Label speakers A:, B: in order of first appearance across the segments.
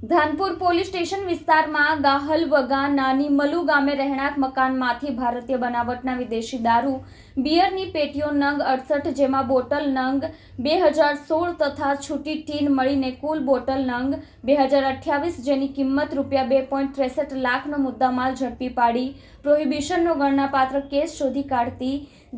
A: Dhanpur police station વિસ્તારમાં ગાહલવગા નાની મલુ ગામે રહેણાંક મકાનમાંથી ભારતીય બનાવટના વિદેશી દારૂ બિયરની પેટીઓ નંગ 68 જેમાં બોટલ નંગ 2016 તથા છૂટી ટીન મળીને કુલ બોટલ નંગ 2028 જેની કિંમત ₹2.63 લાખનો મુદ્દામાલ ઝડપી પાડી પ્રોહિબિશનનો ગણનાપાત્ર કેસ શોધી કાઢતી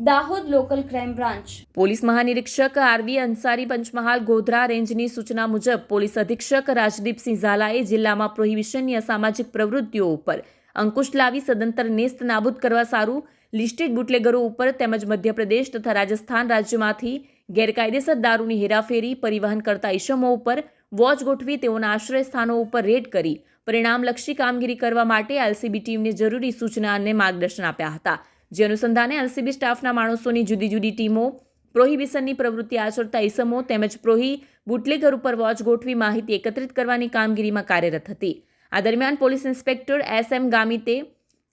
A: Dahod local crime branch
B: police મહાનિરીક્ષક આરવી અંસારી પંચમહાલ ગોધરા રેન્જની સૂચના મુજબ પોલીસ અધિક્ષક રાજદીપસિંહ ઝાલાએ જિલ્લામાં પ્રોહિબિશનની અસામાજિક પ્રવૃત્તિઓ ઉપર અંકુશ લાવી સદંતર નેસ્ત નાબૂદ કરવા સારું લિસ્ટેડ બુટલેગરો ઉપર તેમજ મધ્યપ્રદેશ તથા રાજસ્થાન રાજ્યમાંથી ગેરકાયદેસર દારૂની હેરાફેરી પરિવહન કરતા ઇસમો ઉપર વોચ ગોઠવી તેઓના આશ્રય સ્થાનો ઉપર રેડ કરી પરિણામલક્ષી કામગીરી કરવા માટે એલસીબી ટીમને જરૂરી સૂચના અને માર્ગદર્શન આપ્યા હતા. જે અનુસંધાને એલસીબી સ્ટાફના માણસોની જુદી જુદી ટીમો પ્રોહિબિશનની પ્રવૃત્તિ આચરતા ઇસમો તેમજ બુટલેગર ઉપર વોચ ગોઠવી માહિતી એકત્રિત કરવાની કામગીરીમાં કાર્યરત હતી. આ દરમિયાન પોલીસ ઇન્સ્પેક્ટર એસએમ ગામિતે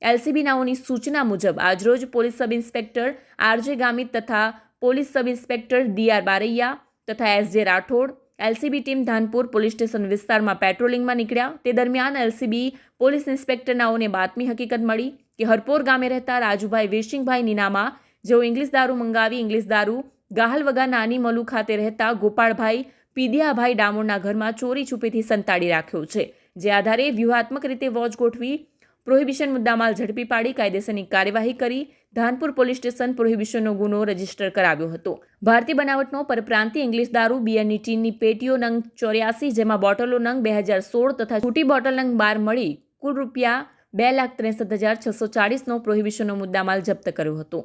B: એલસીબી નાઓની સૂચના મુજબ આજરોજ police sub inspector R J Gamit તથા police sub inspector D R Baraiya તથા S J Rathod LCB team Dhanpur police station વિસ્તારમાં પેટ્રોલિંગમાં નીકળ્યા. તે દરમિયાન એલસીબી પોલીસ ઇન્સ્પેક્ટર નાઓને બાતમી હકીકત મળી કે હરપોર ગામે રહેતા રાજુભાઈ વેશિંગભાઈ નીનામા જેઓ ઇંગ્લિશ દારૂ મંગાવી ઇંગ્લિશ દારૂ ગાહલવગા નાની મલુ ખાતે રહેતા ગોપાળભાઈ પીદિયાભાઈ ડામોરના ઘરમાં ચોરી છુપેથી સંતાડી રાખ્યો છે. જે આધારે વ્યૂહાત્મક રીતે વોચ ગોઠવી પ્રોહિબિશન મુદ્દામાલ ઝડપી પાડી કાયદેસરની કાર્યવાહી કરી ધાનપુર પોલીસ સ્ટેશન પ્રોહિબિશનનો ગુનો રજીસ્ટર કરાવ્યો હતો. ભારતીય બનાવટનો પરપ્રાંતીય ઇંગ્લિશ દારૂ બિયરની ટીનની પેટીઓ નંગ 84 જેમાં બોટલો નંગ 2016 તથા છૂટી બોટલ નંગ 12 મળી કુલ ₹2,63,640નો પ્રોહિબિશનનો મુદ્દામાલ જપ્ત કર્યો હતો.